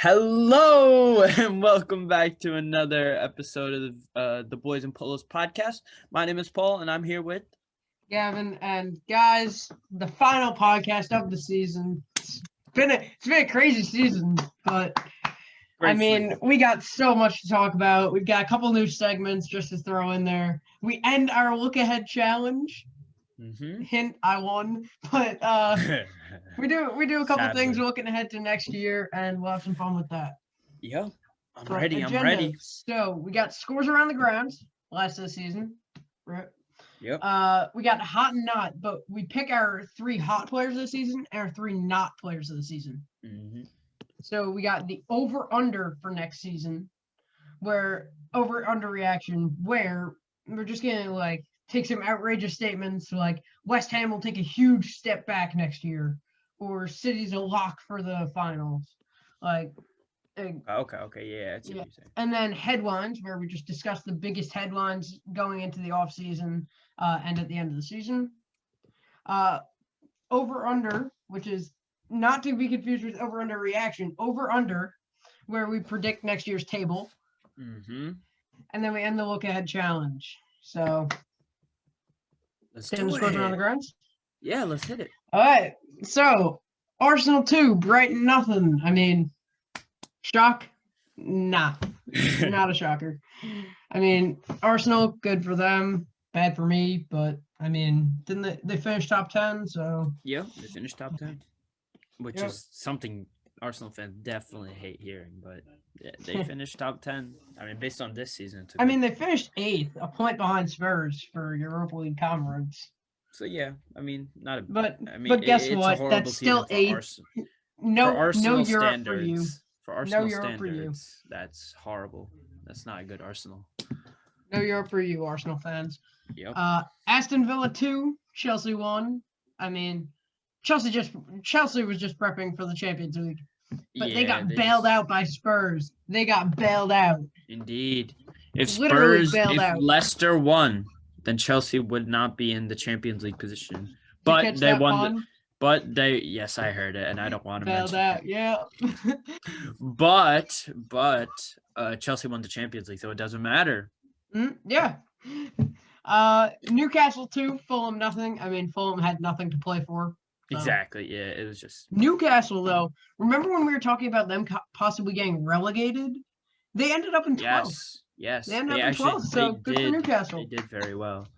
Hello and welcome back to another episode of the Boys and Polos podcast. My name is Paul and I'm here with Gavin, and guys, the final podcast of the season. It's been a crazy season, but we got so much to talk about. We've got a couple new segments just to throw in there. We end our look ahead challenge. Hint, I won, but we do a couple things looking ahead to next year, and we'll have some fun with that. Yeah, I'm ready. So we got scores around the grounds last of the season, right? Yep. We got hot and not, but we pick our 3 hot players of the season and our 3 not players of the season. So we got the over-under for next season, where over-under reaction, where we're just gonna take some outrageous statements like West Ham will take a huge step back next year, or City's a lock for the finals. Okay, yeah. And then headlines, where we just discuss the biggest headlines going into the off season and at the end of the season. Over under, which is not to be confused with over under reaction. Over under, where we predict next year's table. And then we end the look ahead challenge. So let's do the scores around the grounds. Yeah, let's hit it. All right. So Arsenal 2, Brighton nothing. I mean, shock? Nah, not a shocker. I mean, Arsenal, good for them, bad for me. But I mean, didn't they finish top 10? So yeah, they finished top 10, which is something Arsenal fans definitely hate hearing. But yeah, they finished top 10. I mean, based on this season. They finished 8th, a point behind Spurs for Europa League Conference. So yeah, I mean, but guess what? That's still 8th. No Europe for you. For Arsenal standards, that's horrible. That's not a good Arsenal. No Europe for you, Arsenal fans. Yep. Aston Villa 2, Chelsea 1. I mean, Chelsea was just prepping for the Champions League. But they got bailed out by Spurs. They got bailed out. Indeed. If Leicester won, then Chelsea would not be in the Champions League position. But they won. Yes, I heard it, and I don't want to mention that. Yeah. but Chelsea won the Champions League, so it doesn't matter. Yeah. Newcastle 2, Fulham nothing. I mean, Fulham had nothing to play for. So. Exactly. Yeah, it was just Newcastle though. Remember when we were talking about them possibly getting relegated? They ended up in 12th. Yes. They ended up in 12th. So good for Newcastle. They did very well.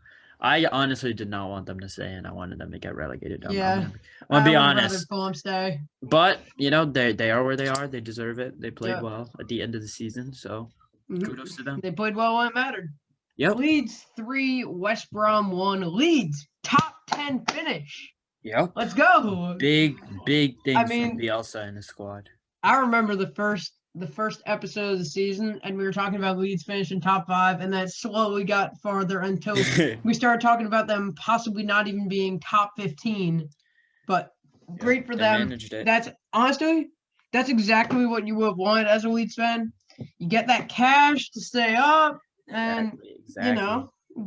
I honestly did not want them to stay, and I wanted them to get relegated. Yeah, I'm gonna be honest. Fulham stay. But they are where they are. They deserve it. They played well at the end of the season, so kudos to them. They played well when it mattered. Yep. Leeds 3, West Brom 1. Leeds top 10 finish. Yep. Let's go. Big things from Bielsa in the squad. I remember the first episode of the season, and we were talking about Leeds finishing top 5, and that slowly got farther until we started talking about them possibly not even being top 15. But great for them. That's exactly what you would have wanted as a Leeds fan. You get that cash to stay up, and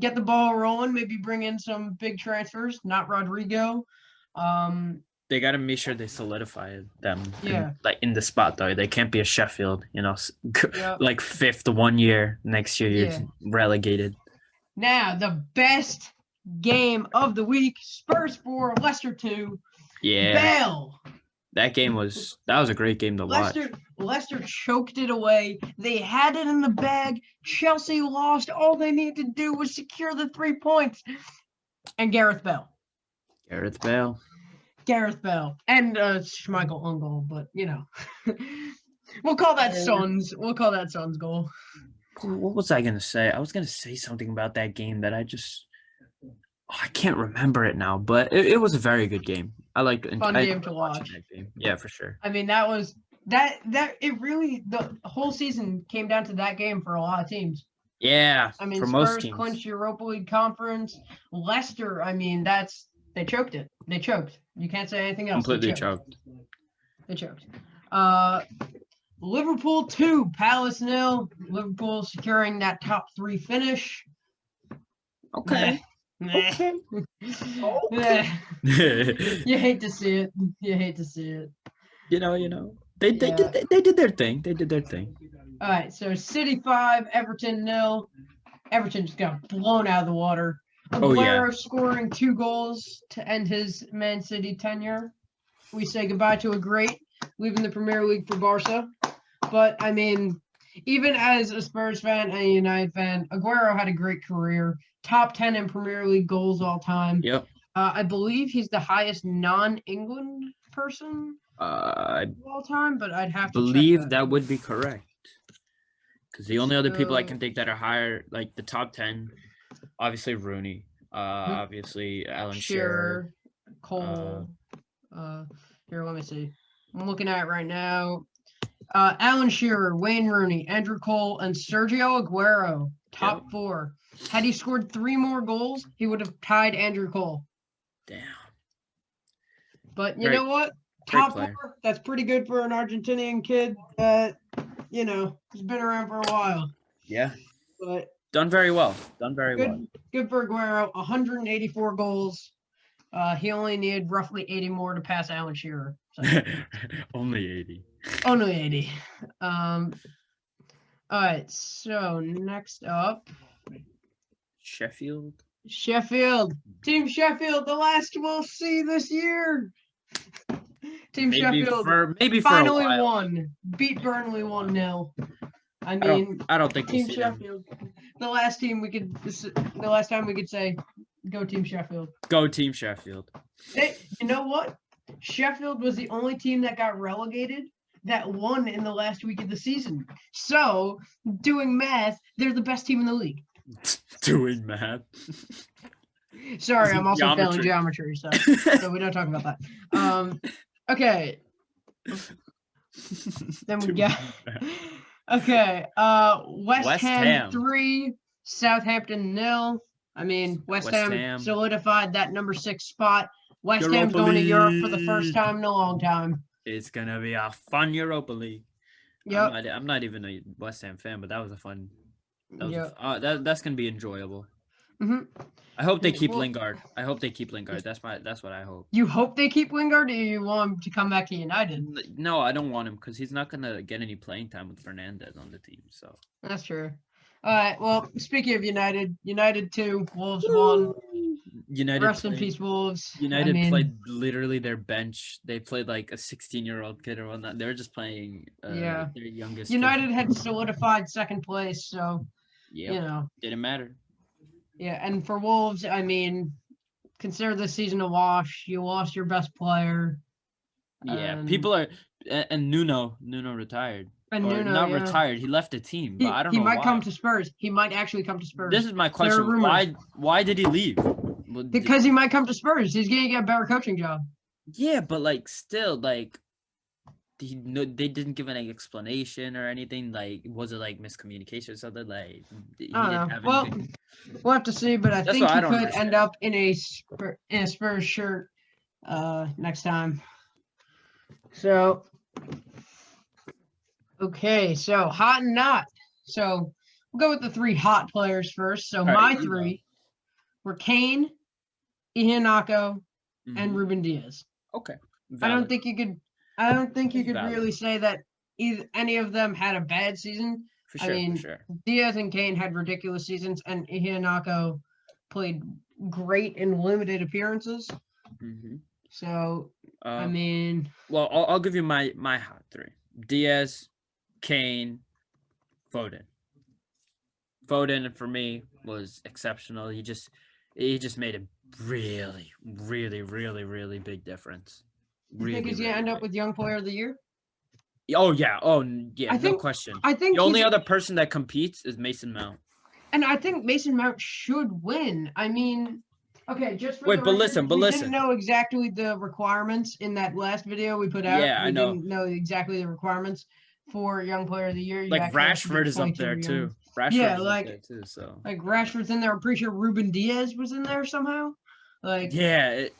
get the ball rolling. Maybe bring in some big transfers. Not Rodrigo. They got to make sure they solidify them. In the spot though. They can't be a Sheffield, like 5th 1 year. Next year you're relegated. Now the best game of the week: Spurs 4, Leicester 2. Yeah. Bell. That was a great game to watch. Leicester choked it away. They had it in the bag. Chelsea lost. All they needed to do was secure the 3 points. And Gareth Bale. And Schmeichel on goal, but we'll call that Son's goal. What was I gonna say? I was gonna say something about that game that I can't remember it now, but it was a very good game. I liked it. Fun game to watch. That game. Yeah, for sure. I mean, that was it really, the whole season came down to that game for a lot of teams. Yeah. I mean, for Spurs most teams. clinched Europa League Conference. Leicester, I mean, they choked it. They choked. You can't say anything else. Completely choked. They choked. Liverpool 2, Palace 0. Liverpool securing that top 3 finish. Okay. Okay. You hate to see it. You know. They did their thing. They did their thing. All right, so City 5, Everton 0. Everton just got blown out of the water. Aguero scoring 2 goals to end his Man City tenure. We say goodbye to a great, leaving the Premier League for Barca. But, I mean, even as a Spurs fan and a United fan, Aguero had a great career. Top 10 in Premier League goals all time. Yep. I believe he's the highest non-England person of all time, but I'd have to believe that would be correct. Because the only other people I can think that are higher, like the top 10, obviously Rooney, obviously Alan Shearer, Cole. Here, let me see. I'm looking at it right now. Alan Shearer, Wayne Rooney, Andrew Cole, and Sergio Aguero, top 4. Had he scored 3 more goals, he would have tied Andrew Cole. Damn. But you know what? Top 4, that's pretty good for an Argentinian kid that, has been around for a while. Yeah. But done very well. Good for Aguero. 184 goals. He only needed roughly 80 more to pass Alan Shearer. So. Only 80. Only 80. All right, so next up. Sheffield. Team Sheffield, the last we'll see this year. Team Sheffield finally won. Beat Burnley 1-0. I mean, I don't think Team Sheffield. The last time we could say, go Team Sheffield. Go Team Sheffield. Hey, you know what? Sheffield was the only team that got relegated that won in the last week of the season. So, doing math, they're the best team in the league. Doing math. Sorry, I'm also failing geometry, so we don't talk about that. Okay. Then we got West Ham 3, Southampton 0. I mean, West Ham solidified that number 6 spot. West Ham's going to Europe for the first time in a long time. It's gonna be a fun Europa League. Yep. I'm not even a West Ham fan, but that was a fun. That's gonna be enjoyable. Mm-hmm. I hope they keep Lingard. That's what I hope. You hope they keep Lingard, or you want him to come back to United? No, I don't want him because he's not gonna get any playing time with Fernandes on the team. So that's true. All right. Well, speaking of United 2, Wolves 1. Rest in peace, Wolves. United played literally their bench. They played like a 16-year-old kid or whatnot. They were just playing their youngest. United had solidified second place, so didn't matter. Yeah, and for Wolves, I mean, consider this season a wash. You lost your best player. Yeah, people are, and Nuno retired. And Nuno, not retired. He left the team, but I don't know why. He might come to Spurs. He might actually come to Spurs. This is my question. Why did he leave? Because he might come to Spurs. He's going to get a better coaching job. Yeah, but still, they didn't give any explanation or anything. Was it miscommunication or something? I don't know. Well, we'll have to see, but I think he could end up in a Spurs shirt next time. So, okay, so hot and not. So we'll go with the 3 hot players first. So my 3 were Kane, Iheanacho, and Ruben Diaz. Okay. Valid. I don't think you could really say that any of them had a bad season. For sure. Diaz and Kane had ridiculous seasons, and Iheanacho played great in limited appearances. Mm-hmm. So, well, I'll give you my hot 3: Diaz, Kane, Foden. Foden for me was exceptional. He just made a really, really, really, really big difference. You think he's going to end up with Young Player of the Year? Oh, yeah. No question. I think the only other person that competes is Mason Mount. And I think Mason Mount should win. I mean, okay, just for we didn't know exactly the requirements in that last video we put out. Yeah, I know. We didn't know exactly the requirements for Young Player of the Year. Rashford is up there too. Rashford's in there. I'm pretty sure Ruben Diaz was in there somehow. I don't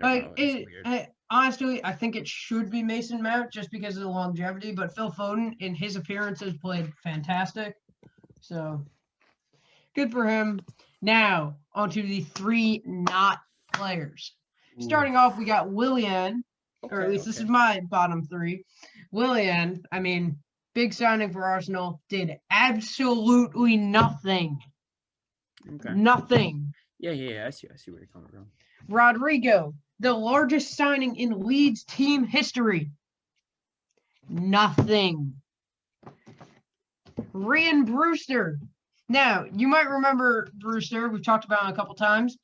know. It's weird. Honestly, I think it should be Mason Mount just because of the longevity, but Phil Foden in his appearances played fantastic. So good for him. Now, on to the 3 not players. Ooh. Starting off, we got Willian, or at least this okay. is my bottom three. Willian, I mean, big signing for Arsenal, did absolutely nothing. Okay. Nothing. Yeah. I see where you're coming from. Rodrigo, the largest signing in Leeds team history. Nothing. Ryan Brewster. Now, you might remember Brewster. We've talked about him a couple times.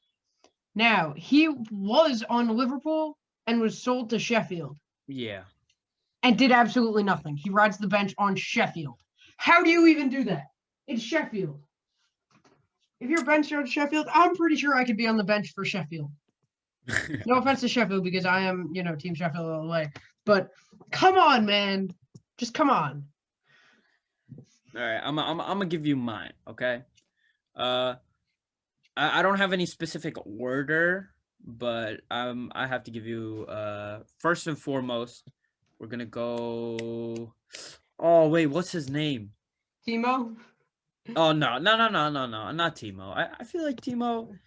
Now, he was on Liverpool and was sold to Sheffield Yeah. and did absolutely nothing. He rides the bench on Sheffield. How do you even do that? It's Sheffield. If you're benched on Sheffield, I'm pretty sure I could be on the bench for Sheffield. No offense to Sheffield because I am, Team Sheffield all the way. But come on, man. Just come on. All right, I'm gonna give you mine. Okay. I don't have any specific order, but I have to give you first and foremost. We're gonna go. Oh wait, what's his name? Timo? Oh no, not Timo. I feel like Timo.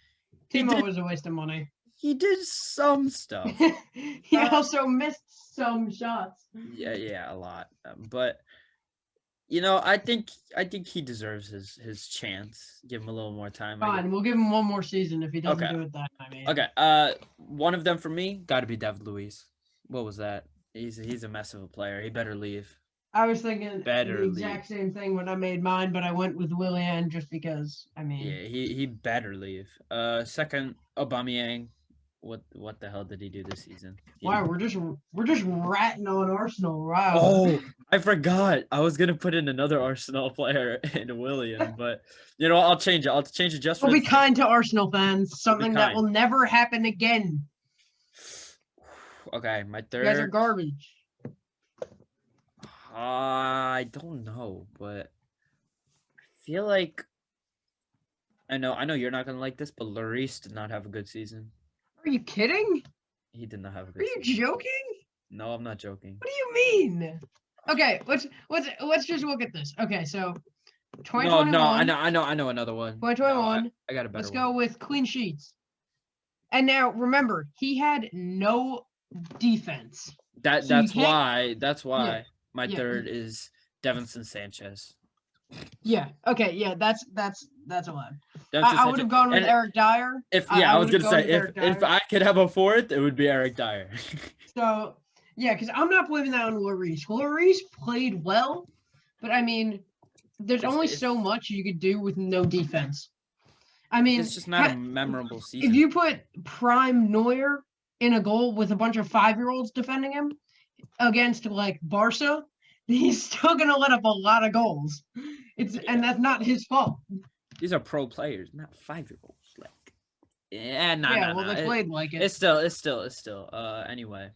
Timo was a waste of money. He did some stuff. He also missed some shots. Yeah, a lot. But I think he deserves his chance. Give him a little more time. Fine, we'll give him one more season if he doesn't Okay. do it that time. Okay. One of them for me got to be David Luiz. What was that? He's a mess of a player. He better leave. I was thinking the exact same thing when I made mine, but I went with Willian just because. Yeah, he better leave. Second, Aubameyang. What the hell did he do this season? Wow, we're just ratting on Arsenal. Wow. Oh, I forgot. I was gonna put in another Arsenal player in Willian, but I'll change it. I'll change it just. We'll be kind to Arsenal fans. Something that will never happen again. Okay, my third. You guys are garbage. I don't know, but I feel like I know you're not gonna like this, but Lloris did not have a good season. Are you kidding? He did not have a good season. Are you joking? No, I'm not joking. What do you mean? Okay, let's just look at this. Okay, so 2021. No, I know another one. 2021. No, I got a better. Let's go with clean sheets. And now remember, he had no defense. That's why my third is Davinson Sanchez. Yeah. Okay. Yeah. That's allowed. I would have gone with Eric Dyer. I was gonna say if I could have a fourth, it would be Eric Dyer. So yeah, because I'm not blaming that on Lloris. Lloris played well, but I mean, there's only so much you could do with no defense. I mean, it's just not a memorable season. If you put prime Neuer in a goal with a bunch of 5-year-olds defending him against like Barca, he's still gonna let up a lot of goals. And that's not his fault. These are pro players, not 5-year-olds. They played like it. It's still. Anyway,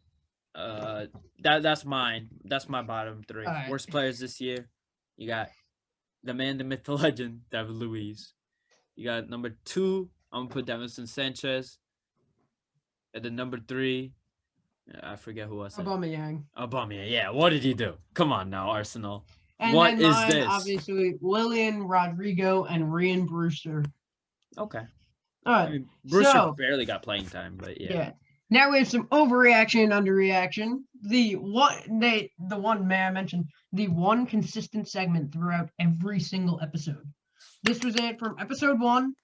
that's mine. That's my bottom three. Right. Worst players this year. You got the man, the myth, the legend, David Luiz. You got number 2. I'm gonna put Davinson Sanchez. And then number 3, I forget who I said. Aubameyang. Yeah. What did he do? Come on now, Arsenal. And what is mine, this? Obviously, Willian, Rodrigo, and Ryan Brewster. Okay. All right. I mean, Brewster barely got playing time, but yeah. Now we have some overreaction and underreaction. The one may I mention, the one consistent segment throughout every single episode. This was it from episode 1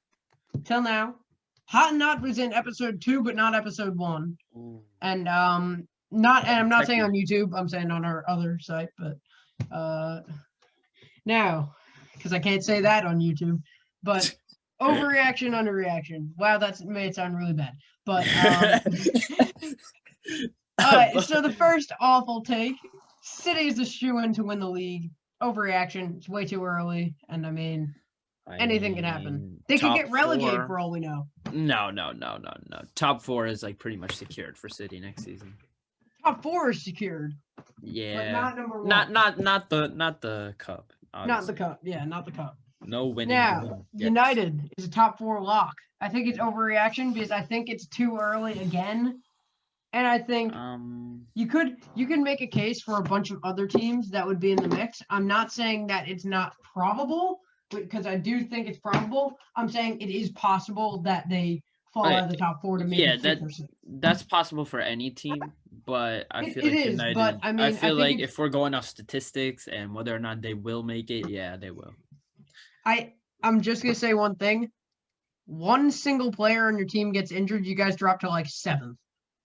till now. Hot and Not was in episode 2, but not episode 1. Ooh. And I'm not saying on YouTube, I'm saying on our other site, but now, because I can't say that on YouTube, but overreaction, underreaction. Wow, that may sound really bad. But so the first awful take, City is a shoo-in to win the league. Overreaction, it's way too early, and I mean anything can happen. They could get relegated for all we know. No. Top 4 is like pretty much secured for City next season. Top 4 is secured. Yeah. But not number 1. Not the cup. Obviously. Not the cup. Yeah, not the cup. No winning. Now, United is a top 4 lock. I think it's overreaction because I think it's too early again. And I think you could make a case for a bunch of other teams that would be in the mix. I'm not saying that it's not probable, because I do think it's probable. I'm saying it is possible that they fall out of the top 4 to make it 5%. That's possible for any team, but I It- feel it like is, United. but, I mean, I feel think like it's- if we're going off statistics and whether or not they will make it, yeah, they will. I'm just gonna say one thing. One single player on your team gets injured, you guys drop to like 7th.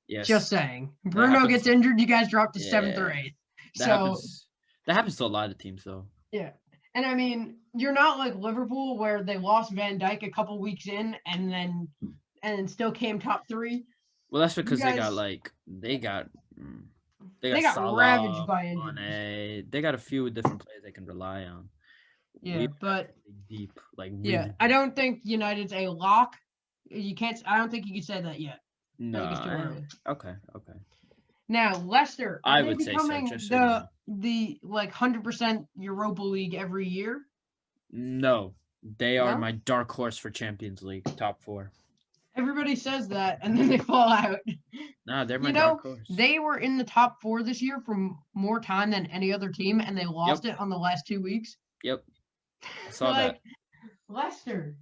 Yes. Just saying. That Bruno happens- gets injured, you guys drop to 7th or Yeah. 8th. That So happens. That happens to a lot of teams, though. yeah. And I mean, you're not like Liverpool where they lost Van Dijk a couple weeks in and still came top 3. Well, that's because they got guys- like they got They got Salah, ravaged by injuries. Mane. They got a few different players they can rely on. Yeah, We but deep, like yeah, really I don't think United's a lock. I don't think you can say that yet. no. I think it's too early. Okay. Now, Leicester, I are they would say so, becoming just so you know. the like 100% Europa League every year? No, they are No? my dark horse for Champions League, top 4. Everybody says that, and then they fall out. Nah, they're my You know, dark horse. they were in the top 4 this year for more time than any other team, and they lost it on the last 2 weeks. Yep, I saw Like, Leicester,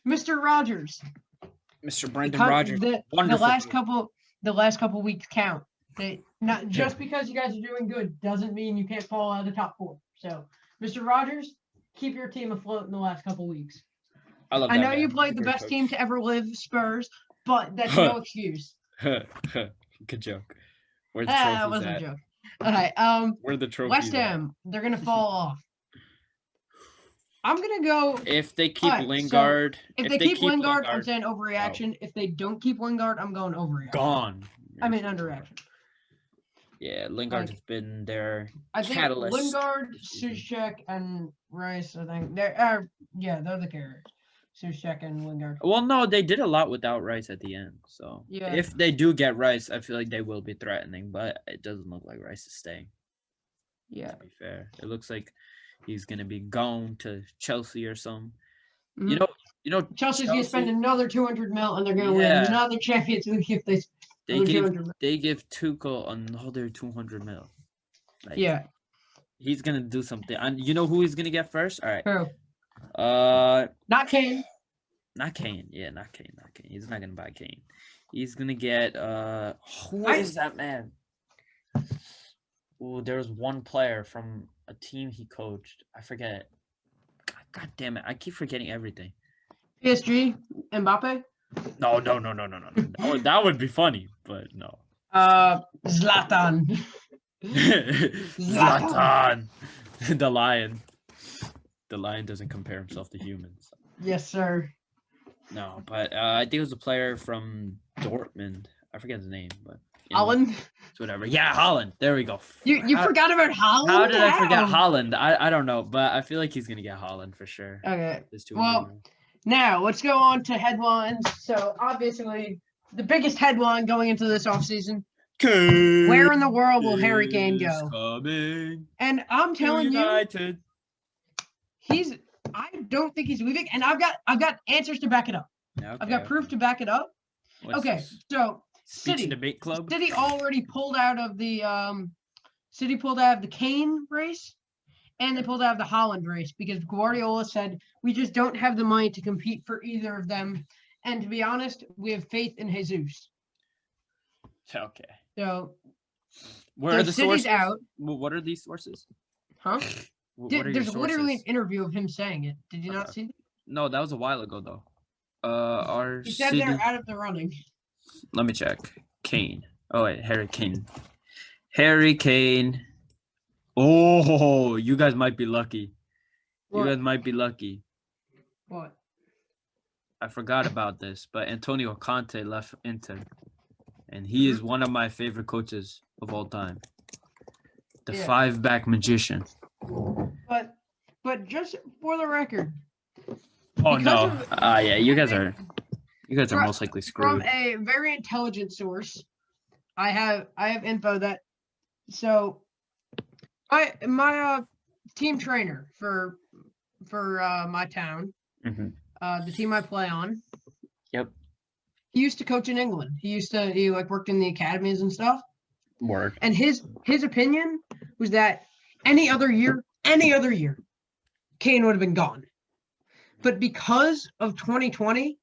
Mr. Rogers. that. Mr. Brendan Cut- Rodgers, The wonderful. last couple weeks count. They not just because you guys are doing good doesn't mean you can't fall out of the top 4. So, Mr. Rogers, keep your team afloat in the last couple weeks. I love. I that know man. you He's a played the great best coach. team to ever live, Spurs, but that's no excuse. Good joke. Where's the That trophies wasn't at? a joke. All right. Where are the trophies? West at? Ham, they're gonna fall off. I'm gonna go. If they keep Alright, so Lingard, If they keep Lingard, I'm saying overreaction. If they don't keep Lingard, I'm going overreaction. gone. I mean underreaction. Yeah, Lingard Like, has been there. I think Catalyst. Lingard, Soucek, and Rice. I think they're they're the carriers. Soucek and Lingard. Well, no, they did a lot without Rice at the end. So Yeah. if they do get Rice, I feel like they will be threatening. But it doesn't look like Rice is staying. Yeah. To be fair, it looks like he's gonna be gone to Chelsea or something. Mhm. You know, Chelsea's gonna spend Chelsea- another 200 mil, and they're gonna Yeah. win another Champions League if they. they another give 200 mil. they give Tuchel another 200 mil. Like, Yeah. he's gonna do something. And you know who he's gonna get first? All right. Who? Not Kane. Kane. Yeah, not Kane. He's not gonna buy Kane. He's gonna get who I- is that man? Oh, there was one player from a team he coached. I forget. God damn it! I keep forgetting everything. PSG. Mbappe. No. That would be funny, but no. Zlatan. Zlatan, the lion. The lion doesn't compare himself to humans. Yes, sir. No, but I think it was a player from Dortmund. I forget his name, but you know, Holland. it's whatever. Yeah, Holland. There we go. You How- forgot about Holland? How did I forget How? Holland? I don't know, but I feel like he's gonna get Holland for sure. Okay. There's two. Well, now let's go on to headlines. So obviously, the biggest headline going into this offseason. Where in the world will Harry Kane go? Coming And I'm telling you, United. I don't think he's leaving, and I've got answers to back it up. I've got proof to back it up. What's Okay, this? so Speech City. and debate club. City already pulled out of the Kane race, and they pulled out of the Holland race because Guardiola said we just don't have the money to compete for either of them. And to be honest, we have faith in Jesus. Okay. So Where are the City's sources? out, What are these sources? huh? What are your There's literally an sources? interview of him saying it. Did you not Okay. see that? No, that was a while ago though. Our He said city. they're out of the running. Let me check. Kane. Oh wait, Harry Kane. Harry Kane. Oh, you guys might be lucky. You guys What? might be lucky. What? I forgot about this, but Antonio Conte left Inter, and he is one of my favorite coaches of all time. The Yeah. 5-back magician. But just for the record, Oh Because no! of- Yeah, you guys are From- most likely from screwed. a very intelligent source, I have info that my team trainer for my town, Mhm. the team I play on. Yep. He used to coach in England. He worked in the academies and stuff. Word. And his opinion was that any other year, Kane would have been gone. But because of 2020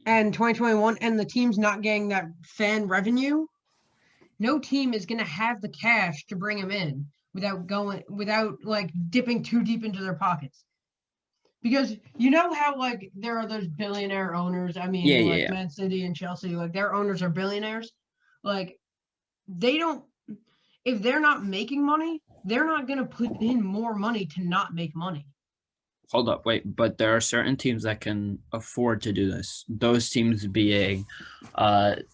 and 2021 and the team's not getting that fan revenue, no team is gonna have the cash to bring him in without like dipping too deep into their pockets. Because you know how like there are those billionaire owners. I mean, Yeah, yeah, like yeah. Man City and Chelsea, like their owners are billionaires. Like they don't, if they're not making money, they're not gonna put in more money to not make money. Hold up, wait. But there are certain teams that can afford to do this. Those teams being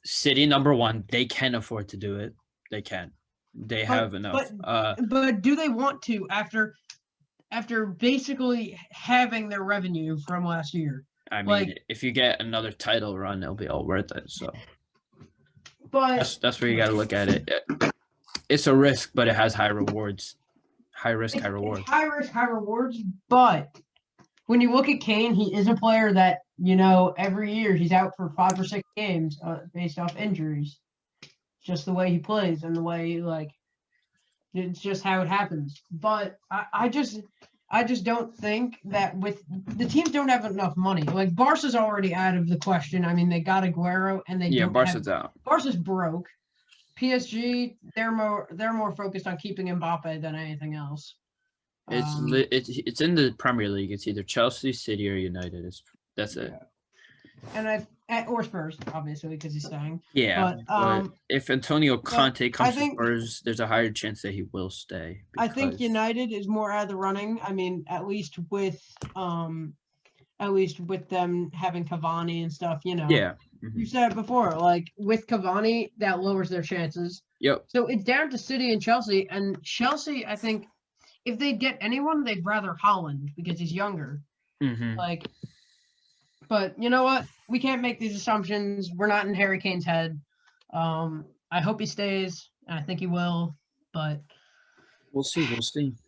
City number one, they can afford to do it. They can. They have enough. But do they want to after basically having their revenue from last year? I mean, Like, if you get another title run, it'll be all worth it. So but that's where you got to look at it. It's a risk, but it has high rewards. High risk, high reward. it's high risk, high rewards. But when you look at Kane, he is a player that, every year he's out for 5 or 6 games based off injuries. Just the way he plays and the way, like, it's just how it happens. But I just don't think that with the teams don't have enough money. Like, Barca's already out of the question. I mean, they got Aguero and they don't Barca's out. Barca's broke. PSG, they're more focused on keeping Mbappe than anything else. It's in the Premier League. It's either Chelsea, City, or United. That's it. And or Spurs, obviously, because he's staying. Yeah, but if Antonio Conte comes to Spurs, there's a higher chance that he will stay. I think United is more out of the running. I mean, at least with them having Cavani and stuff. Yeah. Mm-hmm. You said it before, like with Cavani, that lowers their chances. Yep. So it's down to City and Chelsea. And Chelsea, I think, if they get anyone, they'd rather Haaland because he's younger. Mm-hmm. But you know what? We can't make these assumptions. We're not in Harry Kane's head. I hope he stays. And I think he will. But we'll see.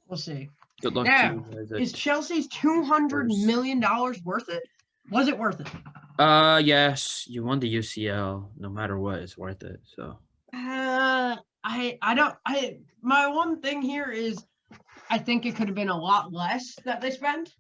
We'll see. Good luck now, to you. Is Chelsea's $200 million worth it? Was it worth it? Yes. You won the UCL. No matter what, it's worth it. So. My one thing here is, I think it could have been a lot less that they spent.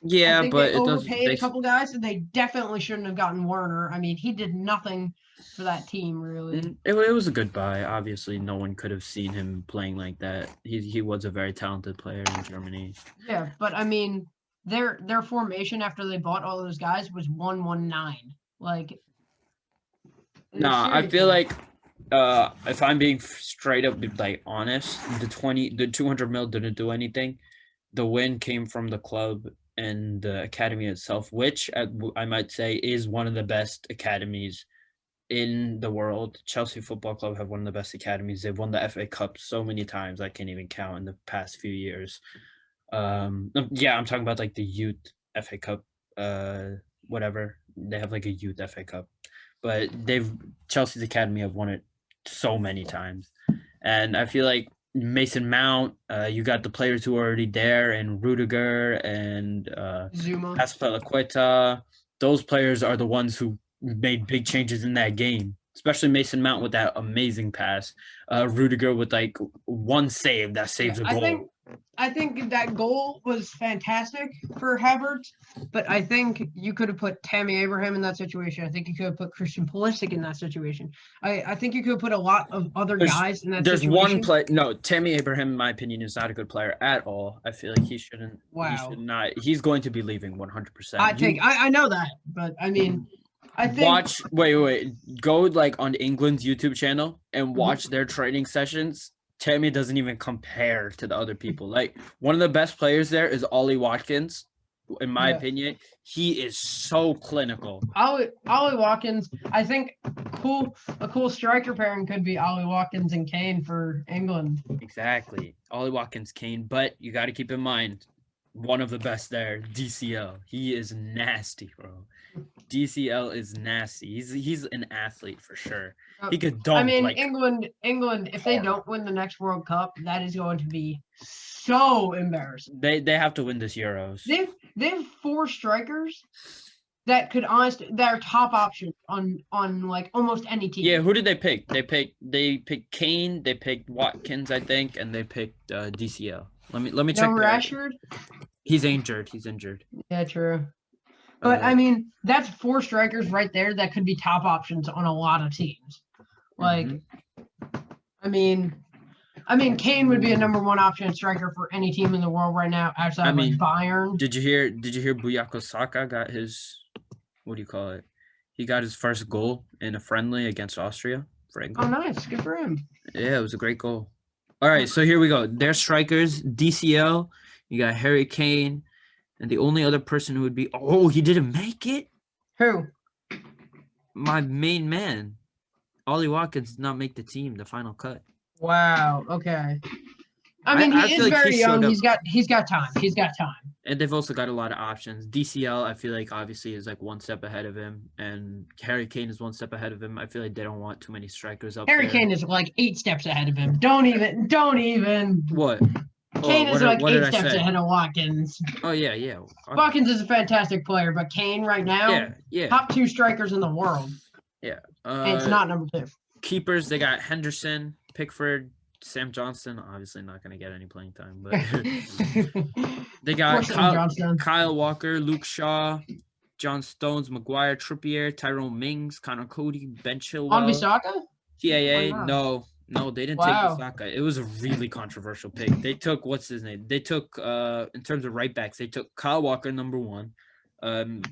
Yeah, but they overpaid a couple guys, and they definitely shouldn't have gotten Werner. I mean, he did nothing for that team, really. It was a good buy. Obviously, no one could have seen him playing like that. He was a very talented player in Germany. Yeah, but I mean, their formation after they bought all those guys was 1-1-9. Like, nah, I feel like if I'm being straight up like honest, the 200 mil didn't do anything. The win came from the club and the academy itself, which I might say is one of the best academies in the world. Chelsea Football Club have one of the best academies. They've won the FA Cup so many times I can't even count in the past few years. I'm talking about like the youth FA Cup, whatever. They have like a youth FA Cup, but Chelsea's academy have won it so many times, and I feel like Mason Mount, you got the players who are already there, and Rudiger and Zuma, Azpilicueta. Those players are the ones who made big changes in that game, especially Mason Mount with that amazing pass. Rudiger with like one save that saves a goal. I think that goal was fantastic for Havertz, but I think you could have put Tammy Abraham in that situation. I think you could have put Christian Pulisic in that situation. I think you could have put a lot of other guys in that situation. There's one play. No, Tammy Abraham, in my opinion, is not a good player at all. I feel like he shouldn't. Wow. He should not. He's going to be leaving 100%. I know that, but I mean, I think. Wait. Go like on England's YouTube channel and watch their training sessions. Tammy doesn't even compare to the other people. Like, one of the best players there is Ollie Watkins, in my opinion. He is so clinical. Ollie Watkins, I think a cool striker pairing could be Ollie Watkins and Kane for England. Exactly. Ollie Watkins, Kane. But you got to keep in mind, one of the best there, DCL. He is nasty, bro. DCL is nasty. He's an athlete for sure. He could dunk. I mean, England, if they don't win the next World Cup, that is going to be so embarrassing. They have to win this Euros. They have 4 strikers that are top options on like almost any team. Yeah, who did they pick? They picked Kane, they picked Watkins, I think, and they picked DCL. Let me check. Rashford? He's injured. Yeah, true. But I mean, that's 4 strikers right there that could be top options on a lot of teams. Like, I mean, Kane would be a number one option striker for any team in the world right now outside I of mean, like Bayern. Did you hear Buyako Saka got his, what do you call it? He got his first goal in a friendly against Austria for Oh, England. nice. Good for him. Yeah, it was a great goal. All right, so here we go. Their strikers, DCL, you got Harry Kane, and the only other person who would be, oh, he didn't make it? Who? My main man. Ollie Watkins did not make the team, the final cut. Wow. Okay. I mean, he is very young. He's got time. He's got time. And they've also got a lot of options. DCL, I feel like obviously is like one step ahead of him, and Harry Kane is one step ahead of him. I feel like they don't want too many strikers up Harry there. Kane is like 8 steps ahead of him. Don't even. What? Kane is like 8 steps ahead of Watkins. Oh yeah. Watkins is a fantastic player, but Kane right now, top 2 strikers in the world. Yeah. And it's not number 2. Keepers, they got Henderson, Pickford, Sam Johnston. Obviously not going to get any playing time, but they got Kyle Walker, Luke Shaw, John Stones, Maguire, Trippier, Tyrone Mings, Connor Cody, Ben Chilwell. On Bissaka? TAA, no, they didn't take Bissaka. It was a really controversial pick. They took, what's his name? They took, in terms of right backs, they took Kyle Walker, number 1.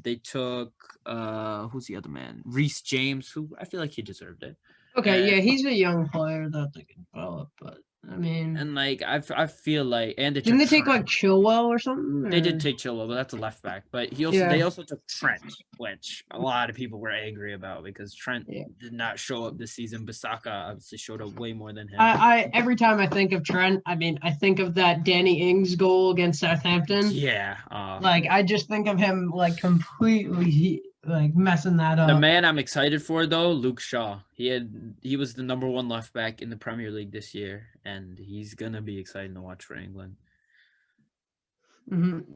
They took, who's the other man? Reece James, who I feel like he deserved it. Okay, yeah, he's a young player that they can develop, but I mean, and like I feel like, and didn't they take like Chilwell or something? Or? They did take Chilwell, but that's a left back. But they also took Trent, which a lot of people were angry about because Trent did not show up this season. Bissaka obviously showed up way more than him. I every time I think of Trent, I mean, I think of that Danny Ings goal against Southampton. Yeah, like I just think of him like completely. Like messing that up. The man I'm excited for though, Luke Shaw. He was the number 1 left back in the Premier League this year, and he's gonna be exciting to watch for England.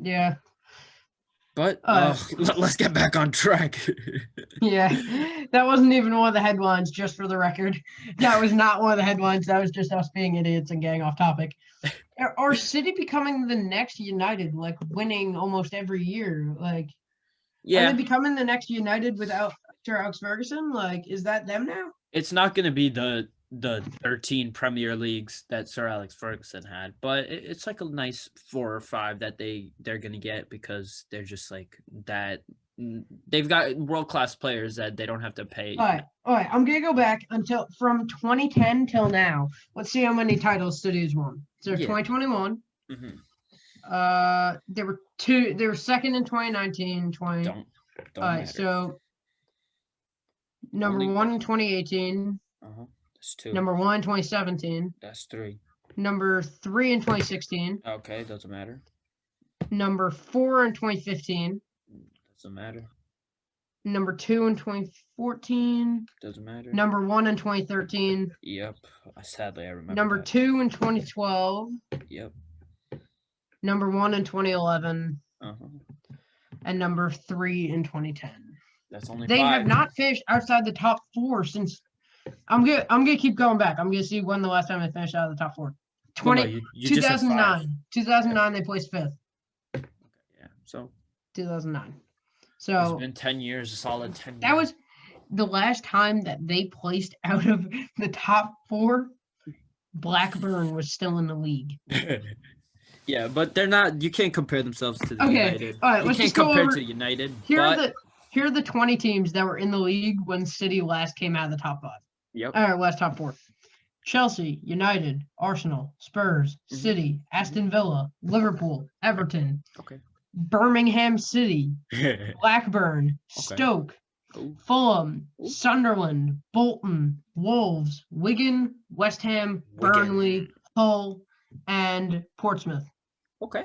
Yeah. But let's get back on track. Yeah, that wasn't even one of the headlines, just for the record. That was not one of the headlines. That was just us being idiots and getting off topic. Are City becoming the next United, like winning almost every year? Like, are they becoming the next United without Sir Alex Ferguson? Like, is that them now? It's not going to be the 13 Premier Leagues that Sir Alex Ferguson had, but it's like a nice 4 or 5 that they're going to get because they're just like that. They've got world-class players that they don't have to pay. All right. I'm going to go back from 2010 till now. Let's see how many titles City's won. So 2021. There were 2. They were second in 2019. Don't all right, matter. So number 1 in 2018. That's 2. Number 1 in 2017. That's 3. Number 3 in 2016. Okay, doesn't matter. Number 4 in 2015. Doesn't matter. Number 2 in 2014. Doesn't matter. Number 1 in 2013. Yep. Sadly, I remember. Number 2 in 2012. Yep. Number 1 in 2011. And number 3 in 2010. That's only 5. They have not finished outside the top 4 since. I'm gonna keep going back. I'm gonna see when the last time they finished out of the top 4. 2009. 2009 they placed 5th. Okay, yeah. So 2009. So it's been 10 years, a solid 10 years. That was the last time that they placed out of the top 4. Blackburn was still in the league. Yeah, but they're not. You can't compare themselves to the United. All right, you can't compare to United. Here are the 20 teams that were in the league when City last came out of the top 5. Yep. All right, last top 4. Chelsea, United, Arsenal, Spurs, City, Aston Villa, Liverpool, Everton, Birmingham City, Blackburn, Stoke, Fulham, Sunderland, Bolton, Wolves, Wigan, West Ham, Burnley, Hull, and Portsmouth. Okay.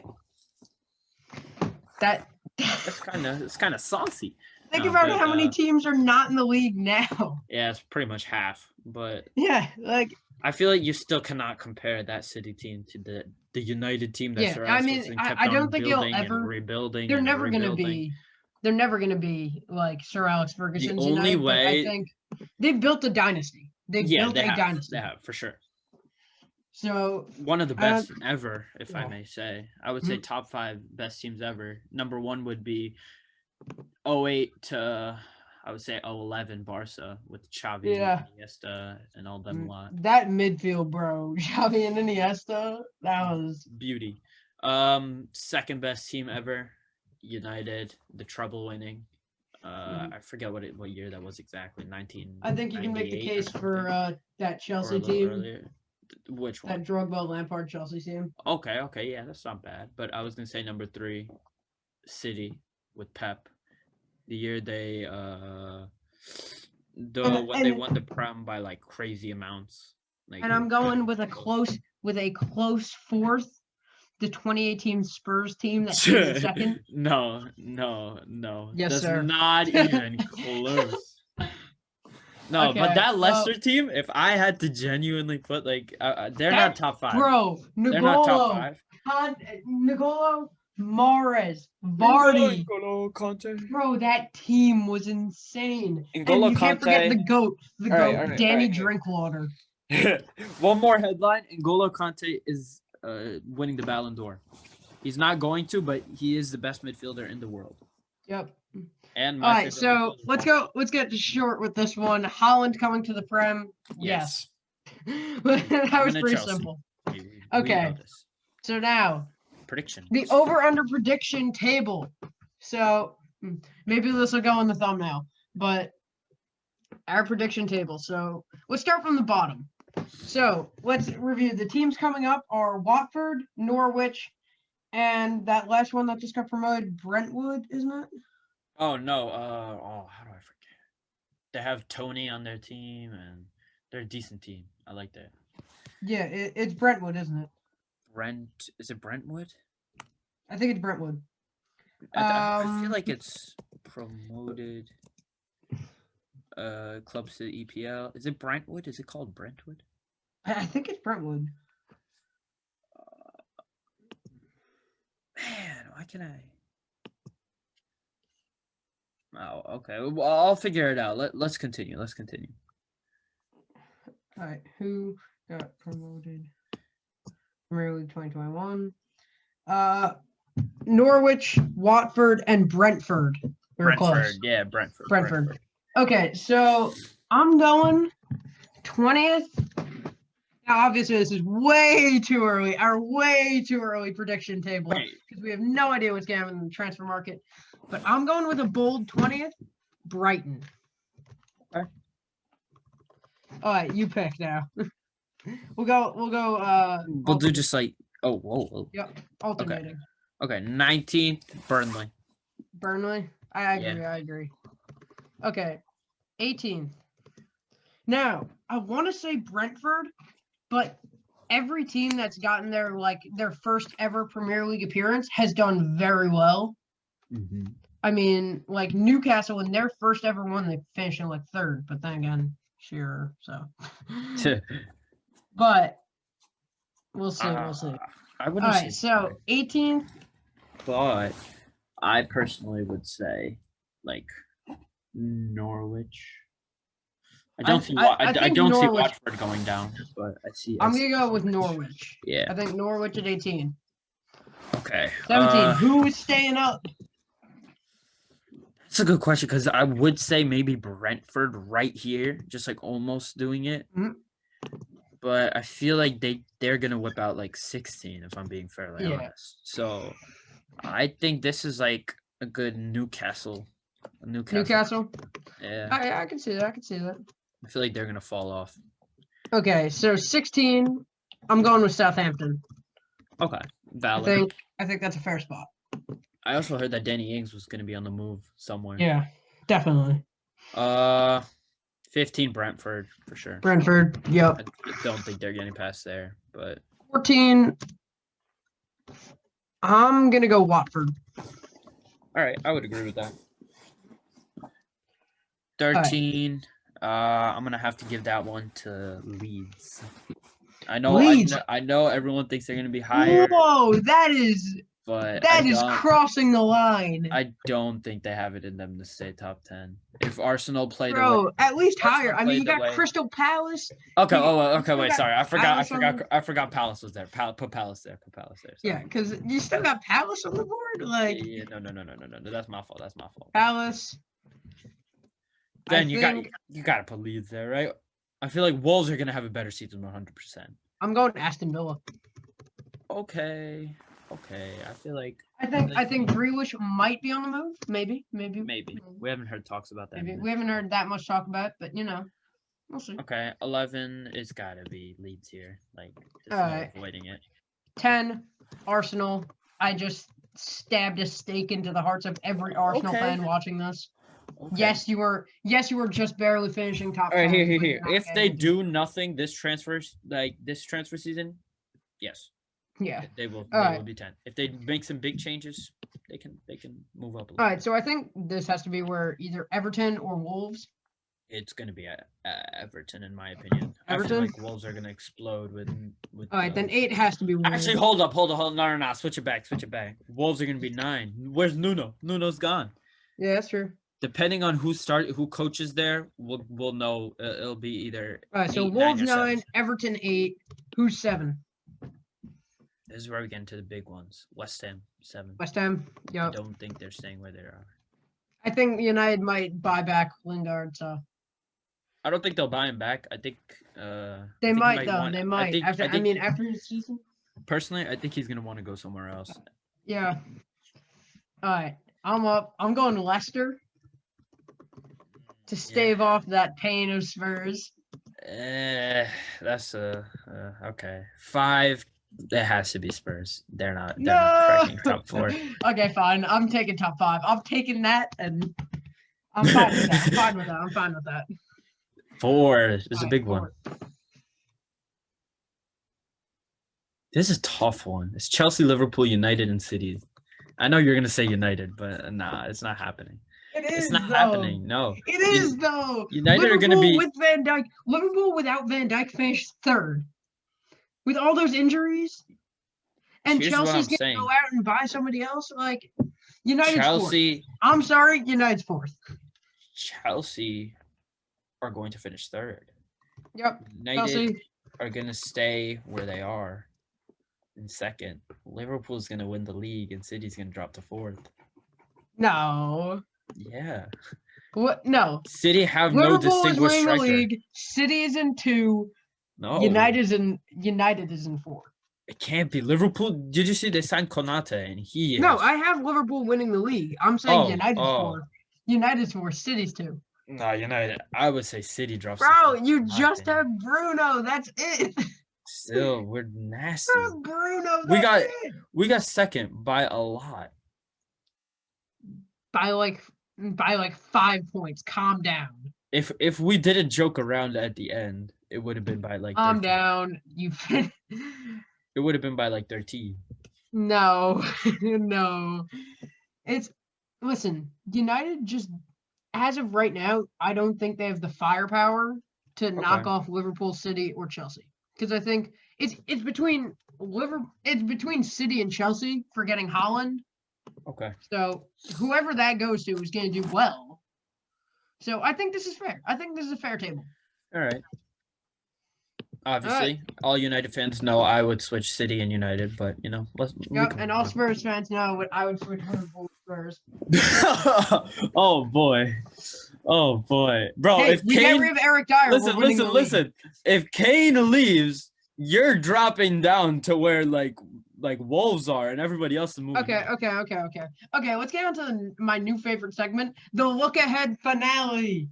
It's kind of saucy. Think about how many teams are not in the league now. Yeah, it's pretty much half. But yeah, like I feel like you still cannot compare that City team to the United team that Sir Alex Ferguson kept I don't think he'll ever rebuilding. They're never going to be. They're never going to be like Sir Alex Ferguson's the only United, way. I think they've built a dynasty. They've built a dynasty. They have for sure. So one of the best ever, if I may say. I would say top 5 best teams ever. Number 1 would be 08 to I would say 11 Barca with Xavi, Yeah. Iniesta, and all them lot. That midfield, bro. Xavi and Iniesta. That was Beauty. Second best team ever, United, the treble winning. I forget what year that was exactly. 19. I think you can make the case for that Chelsea or a little team. earlier. Which one? That Drogba Lampard Chelsea team. Okay, yeah, that's not bad. But I was gonna say number 3, City with Pep. The year they when they won the Prem by like crazy amounts. Like, and I'm going with a close fourth. The 2018 Spurs team that came in second. No. Yes, that's sir. not even close. No, Okay, but that Leicester team, if I had to genuinely put they're not top 5. Bro, They're not top 5. Nicolo, Mahrez, Vardy. N'Golo Kante. Bro, that team was insane. N'Golo and you can't forget Kante. the GOAT, Danny Drinkwater. One more headline: N'Golo Kante is winning the Ballon d'Or. He's not going to, but he is the best midfielder in the world. Yep. And all right, so let's get short with this one. Holland coming to the Prem. Yes. That was pretty simple. Okay. So now prediction. The over/under prediction table. So maybe this will go in the thumbnail, but our prediction table. So let's start from the bottom. So let's review. The teams coming up are Watford, Norwich, and that last one that just got promoted, Brentwood, isn't it? Oh no! How do I forget? They have Tony on their team, and they're a decent team. I like that. Yeah, it's Brentwood, isn't it? Is it Brentwood? I think it's Brentwood. I feel like it's promoted clubs to the EPL. Is it Brentwood? Is it called Brentwood? I think it's Brentwood. Man, why can I? Oh, okay. Well, I'll figure it out. Let's continue. Let's continue. All right. Who got promoted? Premier League 2021. Norwich, Watford, and Brentford. Brentford. Yeah, Brentford. Okay, so I'm going 20th. Now, obviously, this is way too early. Our way too early prediction table because we have no idea what's going to happen in the transfer market. But I'm going with a bold 20th, Brighton. Okay. All right, you pick now. We'll go. We'll do just like whoa. Yep, alternating. Okay, 19th, Burnley. Burnley. I agree. Okay, 18th. Now I want to say Brentford, but every team that's gotten their first ever Premier League appearance has done very well. Mm-hmm. I mean, like Newcastle in their first ever one, they finished in third, but then again, Shearer. So, but we'll see. I wouldn't. All right, so 18th. But I personally would say Norwich. I don't see Watford going down, but I see. I'm gonna go with Norwich. Yeah. I think Norwich at 18. Okay. 17. Who is staying up? That's a good question because I would say maybe Brentford right here, just almost doing it. Mm-hmm. But I feel like they're gonna whip out 16 if I'm being fairly honest. So I think this is a good Newcastle. Newcastle? Yeah. I can see that. I feel like they're gonna fall off. Okay, so 16. I'm going with Southampton. Okay, valid. I think that's a fair spot. I also heard that Danny Ings was gonna be on the move somewhere. Yeah, definitely. 15 Brentford for sure. Brentford, yep. I don't think they're getting past there, but 14. I'm gonna go Watford. All right, I would agree with that. 13. I'm gonna have to give that one to Leeds. I know. Leeds. I know everyone thinks they're gonna be higher. Whoa, that is crossing the line. I don't think they have it in them to stay top 10. If Arsenal played, at least higher. I mean, you got Crystal Palace. Okay. Okay. Wait. Sorry. I forgot. Palace was there. Put Palace there. Sorry. Yeah, because you still got Palace on the board. Yeah. No. That's my fault. Palace. then you got to put Leeds there, right? I feel like Wolves are gonna have a better season, 100%. I'm going Aston Villa. Okay. I feel like I think Grealish might be on the move. Maybe. we haven't heard talks about that. Maybe. We haven't heard that much talk about it, but we'll see. Okay, 11 is gotta be Leeds here. Like, there's All no right. avoiding it. 10, Arsenal. I just stabbed a stake into the hearts of every Arsenal fan watching this. Okay. Yes, you were just barely finishing top 10. All right, here. If they do nothing this transfer season, yes. Yeah. They will be 10. If they make some big changes, they can move up a little. All right, so I think this has to be where either Everton or Wolves. It's going to be Everton, in my opinion. Everton? I feel like Wolves are going to explode with. All right, then 8 has to be Wolves. Actually, hold up. No. Switch it back. Wolves are going to be 9. Where's Nuno? Nuno's gone. Yeah, that's true. Depending on who coaches there, we'll know. It'll be either. All right, so Wolves 9, Everton 8. Who's 7? This is where we get into the big ones. West Ham 7. West Ham. Yep. I don't think they're staying where they are. I think United might buy back Lingard. So. I don't think they'll buy him back. I think they might though. They might after his season. Personally, I think he's gonna want to go somewhere else. Yeah. All right, I'm up. I'm going to Leicester to stave off that pain of Spurs. That's okay. 5. It has to be Spurs. They're not cracking top 4. Okay, fine. I'm taking top 5. I'm taking that, and I'm fine with that. I'm fine with that. 4 is a big one. This is a tough one. It's Chelsea, Liverpool, United, and City. I know you're gonna say United, but nah, it's not happening. It's not happening. No. It is though. United Liverpool are gonna be with Van Dijk. Liverpool without Van Dijk finished 3rd. With all those injuries, and Chelsea's gonna go out and buy somebody else. Like United's Chelsea. 4th. I'm sorry, United's 4th. Chelsea are going to finish 3rd. Yep. United Chelsea are gonna stay where they are in 2nd. Liverpool's gonna win the league, and City's gonna drop to 4th. No. Yeah. What? No. City have Liverpool no distinguished striker. The league. City is in 2. No. United is in 4. It can't be. Liverpool, did you see they signed Konate and he is... No, I have Liverpool winning the league. I'm saying United's 4. United's 4, City's 2. No, United. I would say City drops. Bro, you just have Bruno. That's it. Still, we're nasty. Bruno, we got 2nd by a lot. By like 5 points. Calm down. If we didn't joke around at the end, it would have been by like. Calm down. It would have been by like 13. No, no. Listen. United just, as of right now, I don't think they have the firepower to knock off Liverpool, City, or Chelsea. Because I think it's between City and Chelsea for getting Haaland. Okay. So whoever that goes to is going to do well. So I think this is fair. I think this is a fair table. All right. Obviously, all United fans know I would switch City and United, but and all Spurs fans know I would switch Liverpool Spurs. Oh boy, bro! Hey, if we Kane, get rid of Eric Dyer. Listen. If Kane leaves, you're dropping down to where like Wolves are, and everybody else is moving. Okay. Let's get on to my new favorite segment, the look ahead finale.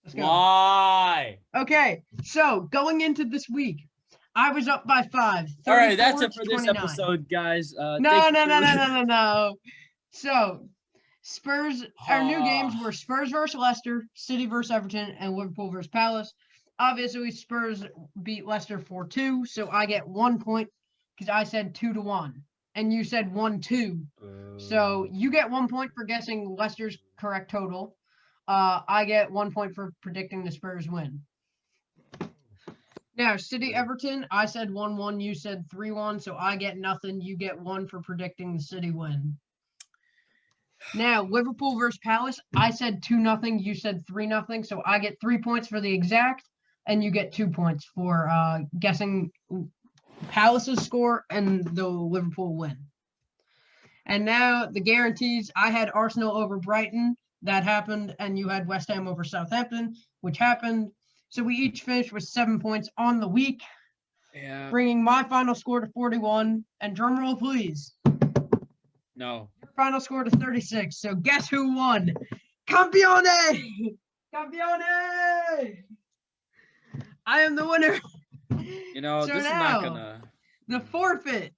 Let's go. Why? Okay, so going into this week, I was up by 5. All right, that's it for this episode, guys. No. So, Spurs, our new games were Spurs versus Leicester, City versus Everton, and Liverpool versus Palace. Obviously, Spurs beat Leicester 4-2, so I get 1 point because I said 2-1, and you said 1-2. So you get 1 point for guessing Leicester's correct total. I get 1 point for predicting the Spurs win. Now, City Everton, I said 1-1, you said 3-1, so I get nothing. You get 1 for predicting the City win. Now, Liverpool versus Palace, I said 2-0, you said 3-0, so I get 3 points for the exact, and you get 2 points for guessing Palace's score and the Liverpool win. And now, the guarantees, I had Arsenal over Brighton. that happened, and you had West Ham over Southampton, which happened. So we each finished with 7 points on the week, Yeah. bringing my final score to 41. And drum roll, please. No. Your final score to 36. So guess who won? Campione! Campione! I am the winner. You know, So this is now, not gonna. the forfeit.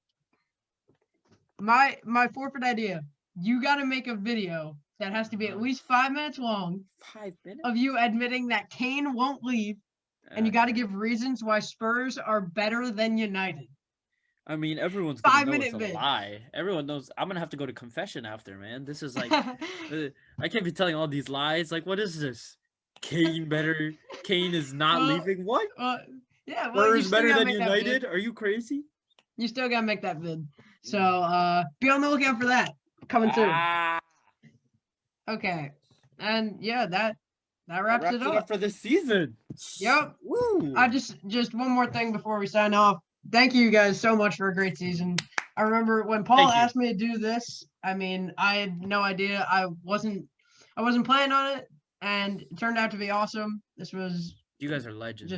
My forfeit idea. You got to make a video that has to be at least 5 minutes long 5 minutes. of you admitting that Kane won't leave, and you got to give reasons why Spurs are better than United. I mean, everyone's gonna know 5-minute it's a vid. lie. Everyone knows. I'm gonna have to go to confession after, man. This is like, I can't be telling all these lies. Like, what is this? Kane better. Kane is not Well, leaving. What? Yeah, well, you Spurs still better gotta than make that vid. United? Are you crazy? You still gotta make that vid. So be on the lookout for that coming soon. Ah, Okay, and yeah, that wraps wraps it it up. up for this season. Yep. Woo. I just one more thing before we sign off. Thank you guys so much for a great season. I remember when Paul Thank you. asked me to do this. I mean, I had no idea. I wasn't planning on it, and it turned out to be awesome. This was You guys are legends.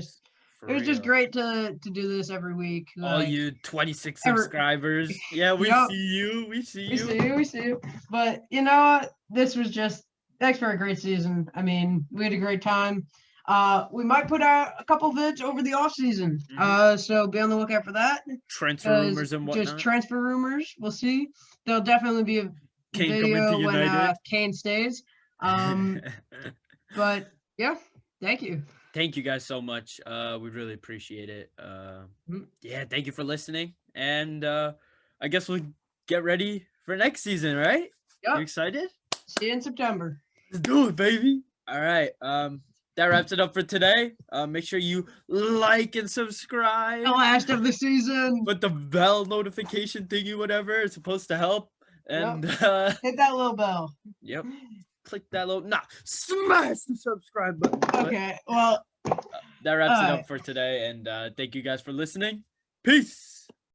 it was just great to do this every week. All like, you 26 ever- subscribers. Yeah, we Yup. see you. We see We you. see you. But you know what? This was just thanks for a great season. I mean, we had a great time. We might put out a couple vids over the off season. So be on the lookout for that. Transfer 'cause rumors and whatnot. Just transfer rumors. We'll see. There'll definitely be a Kane coming video to when United. Kane stays. But yeah, thank you. Thank you guys so much. We really appreciate it. Yeah, thank you for listening. And I guess we'll get ready for next season, right? You Yep. excited? See you in September. Let's do it, baby. All right. That wraps it up for today. Make sure you like and subscribe. The last of the season. Put the bell notification thingy, whatever. It's supposed to help. And Hit that little bell. yep. Click that little smash the subscribe button. But Okay. Well, that wraps it alright. up for today. And thank you guys for listening. Peace.